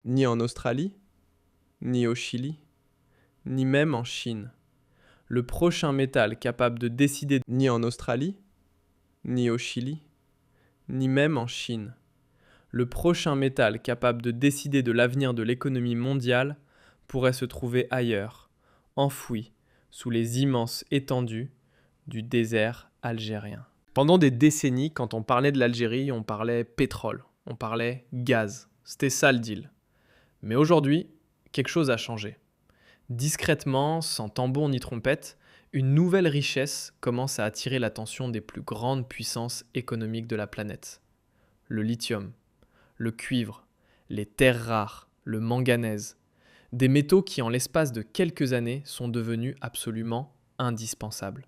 ni en Australie, ni au Chili, ni même en Chine. Le prochain métal capable de décider ni en Australie, ni au Chili, ni même en Chine. Le prochain métal capable de décider de l'avenir de l'économie mondiale pourrait se trouver ailleurs, enfoui sous les immenses étendues du désert algérien. Pendant des décennies, quand on parlait de l'Algérie, on parlait pétrole, on parlait gaz. C'était ça le deal. Mais aujourd'hui, quelque chose a changé. Discrètement, sans tambour ni trompette, une nouvelle richesse commence à attirer l'attention des plus grandes puissances économiques de la planète. Le lithium, le cuivre, les terres rares, le manganèse. Des métaux qui, en l'espace de quelques années, sont devenus absolument indispensables.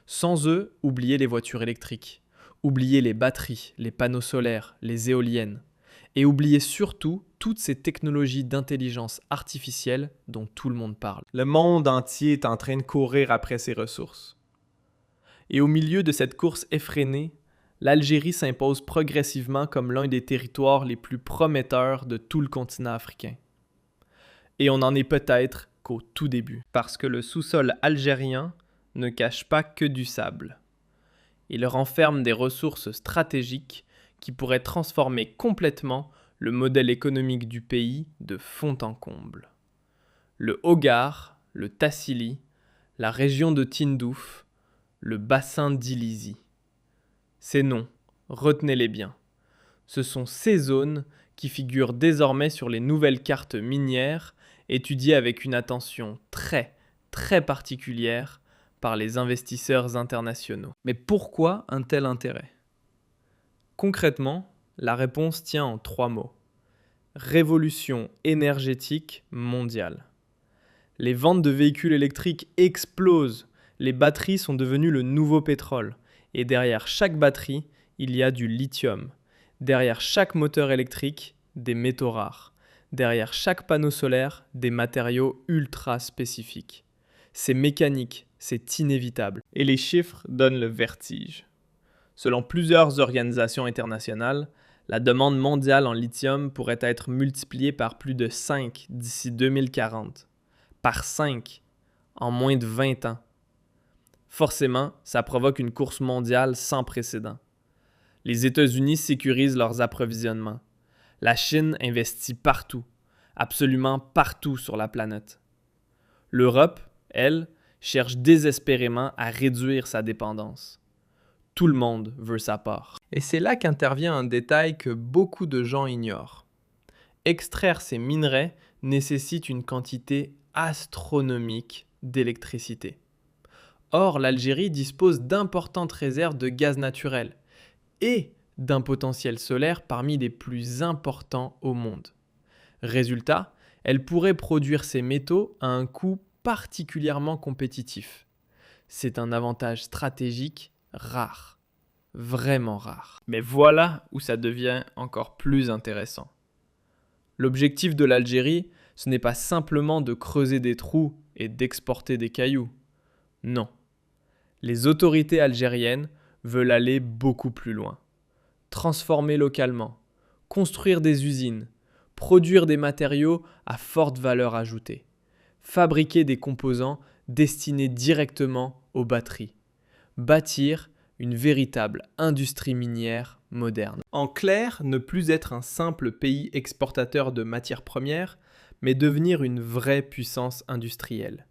Sans eux, oubliez les voitures électriques, oubliez les batteries, les panneaux solaires, les éoliennes. Et oubliez surtout toutes ces technologies d'intelligence artificielle dont tout le monde parle. Le monde entier est en train de courir après ces ressources. Et au milieu de cette course effrénée, l'Algérie s'impose progressivement comme l'un des territoires les plus prometteurs de tout le continent africain. Et on n'en est peut-être qu'au tout début. Parce que le sous-sol algérien ne cache pas que du sable. Il renferme des ressources stratégiques qui pourrait transformer complètement le modèle économique du pays de fond en comble. Le Hogar, le Tassili, la région de Tindouf, le bassin d'Ilizi. Ces noms, retenez-les bien. Ce sont ces zones qui figurent désormais sur les nouvelles cartes minières étudiées avec une attention très, très particulière par les investisseurs internationaux. Mais pourquoi un tel intérêt ? Concrètement, la réponse tient en 3 mots. Révolution énergétique mondiale. Les ventes de véhicules électriques explosent. Les batteries sont devenues le nouveau pétrole. Et derrière chaque batterie, il y a du lithium. Derrière chaque moteur électrique, des métaux rares. Derrière chaque panneau solaire, des matériaux ultra spécifiques. C'est mécanique, c'est inévitable. Et les chiffres donnent le vertige. Selon plusieurs organisations internationales, la demande mondiale en lithium pourrait être multipliée par plus de 5 d'ici 2040. Par 5 en moins de 20 ans. Forcément, ça provoque une course mondiale sans précédent. Les États-Unis sécurisent leurs approvisionnements. La Chine investit partout, absolument partout sur la planète. L'Europe, elle, cherche désespérément à réduire sa dépendance. Tout le monde veut sa part. Et c'est là qu'intervient un détail que beaucoup de gens ignorent. Extraire ces minerais nécessite une quantité astronomique d'électricité. Or, l'Algérie dispose d'importantes réserves de gaz naturel et d'un potentiel solaire parmi les plus importants au monde. Résultat, elle pourrait produire ces métaux à un coût particulièrement compétitif. C'est un avantage stratégique rare, vraiment rare. Mais voilà où ça devient encore plus intéressant. L'objectif de l'Algérie, ce n'est pas simplement de creuser des trous et d'exporter des cailloux. Non. Les autorités algériennes veulent aller beaucoup plus loin. Transformer localement, construire des usines, produire des matériaux à forte valeur ajoutée, fabriquer des composants destinés directement aux batteries, bâtir une véritable industrie minière moderne. En clair, ne plus être un simple pays exportateur de matières premières, mais devenir une vraie puissance industrielle.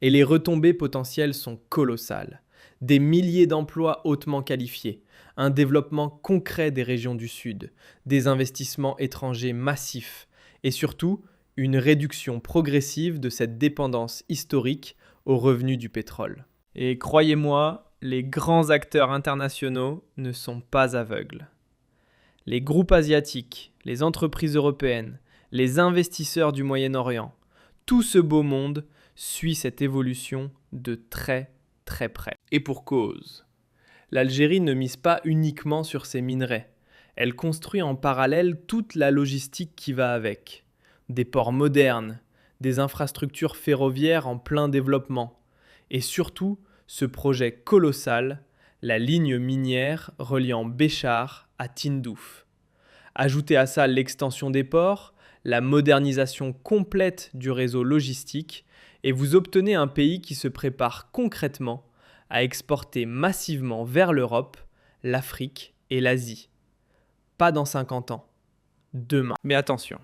Et les retombées potentielles sont colossales. Des milliers d'emplois hautement qualifiés, un développement concret des régions du Sud, des investissements étrangers massifs et surtout une réduction progressive de cette dépendance historique aux revenus du pétrole. Et croyez-moi, les grands acteurs internationaux ne sont pas aveugles. Les groupes asiatiques, les entreprises européennes, les investisseurs du Moyen-Orient, tout ce beau monde suit cette évolution de très très près. Et pour cause. L'Algérie ne mise pas uniquement sur ses minerais. Elle construit en parallèle toute la logistique qui va avec. Des ports modernes, des infrastructures ferroviaires en plein développement. Et surtout, ce projet colossal, la ligne minière reliant Béchar à Tindouf. Ajoutez à ça l'extension des ports, la modernisation complète du réseau logistique et vous obtenez un pays qui se prépare concrètement à exporter massivement vers l'Europe, l'Afrique et l'Asie. Pas dans 50 ans, demain. Mais attention,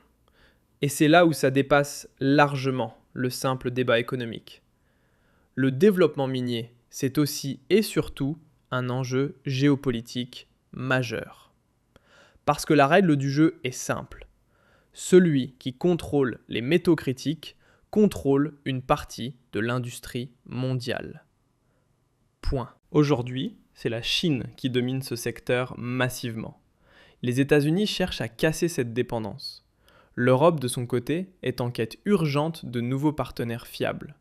et c'est là où ça dépasse largement le simple débat économique. Le développement minier, c'est aussi et surtout un enjeu géopolitique majeur. Parce que la règle du jeu est simple. Celui qui contrôle les métaux critiques contrôle une partie de l'industrie mondiale. Point. Aujourd'hui, c'est la Chine qui domine ce secteur massivement. Les États-Unis cherchent à casser cette dépendance. L'Europe, de son côté, est en quête urgente de nouveaux partenaires fiables.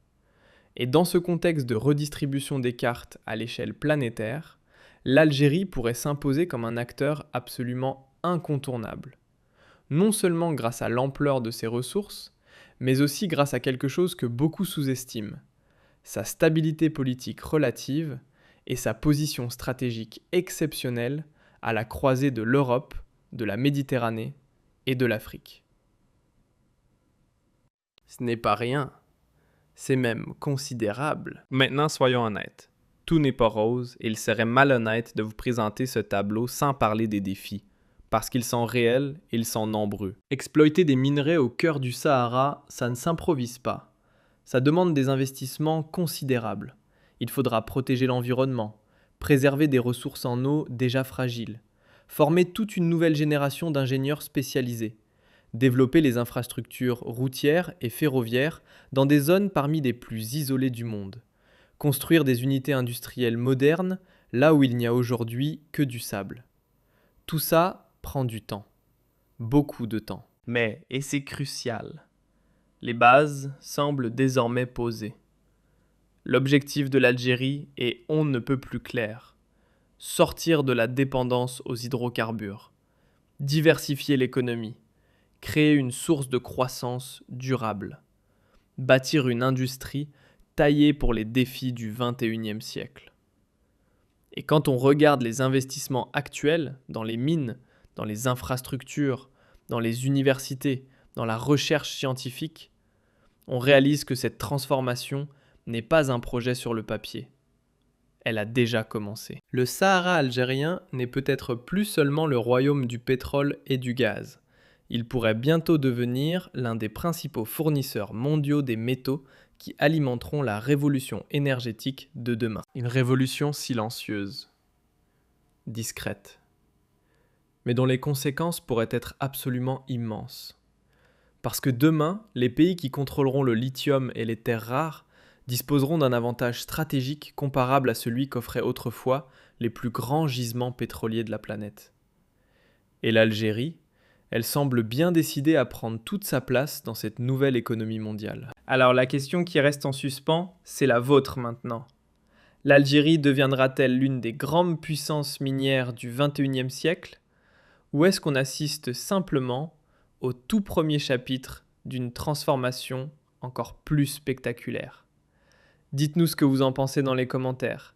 Et dans ce contexte de redistribution des cartes à l'échelle planétaire, l'Algérie pourrait s'imposer comme un acteur absolument incontournable. Non seulement grâce à l'ampleur de ses ressources, mais aussi grâce à quelque chose que beaucoup sous-estiment, sa stabilité politique relative et sa position stratégique exceptionnelle à la croisée de l'Europe, de la Méditerranée et de l'Afrique. Ce n'est pas rien, c'est même considérable. Maintenant, soyons honnêtes, tout n'est pas rose et il serait malhonnête de vous présenter ce tableau sans parler des défis, parce qu'ils sont réels et ils sont nombreux. Exploiter des minerais au cœur du Sahara, ça ne s'improvise pas. Ça demande des investissements considérables. Il faudra protéger l'environnement, préserver des ressources en eau déjà fragiles, former toute une nouvelle génération d'ingénieurs spécialisés, développer les infrastructures routières et ferroviaires dans des zones parmi les plus isolées du monde, construire des unités industrielles modernes là où il n'y a aujourd'hui que du sable. Tout ça prend du temps, beaucoup de temps. Mais, et c'est crucial, les bases semblent désormais posées. L'objectif de l'Algérie est on ne peut plus clair. Sortir de la dépendance aux hydrocarbures, diversifier l'économie, créer une source de croissance durable, bâtir une industrie taillée pour les défis du XXIe siècle. Et quand on regarde les investissements actuels dans les mines, dans les infrastructures, dans les universités, dans la recherche scientifique, on réalise que cette transformation n'est pas un projet sur le papier. Elle a déjà commencé. Le Sahara algérien n'est peut-être plus seulement le royaume du pétrole et du gaz. Il pourrait bientôt devenir l'un des principaux fournisseurs mondiaux des métaux qui alimenteront la révolution énergétique de demain. Une révolution silencieuse, discrète, mais dont les conséquences pourraient être absolument immenses. Parce que demain, les pays qui contrôleront le lithium et les terres rares disposeront d'un avantage stratégique comparable à celui qu'offraient autrefois les plus grands gisements pétroliers de la planète. Et l'Algérie, elle semble bien décidée à prendre toute sa place dans cette nouvelle économie mondiale. Alors la question qui reste en suspens, c'est la vôtre maintenant. L'Algérie deviendra-t-elle l'une des grandes puissances minières du XXIe siècle ? Ou est-ce qu'on assiste simplement au tout premier chapitre d'une transformation encore plus spectaculaire ? Dites-nous ce que vous en pensez dans les commentaires.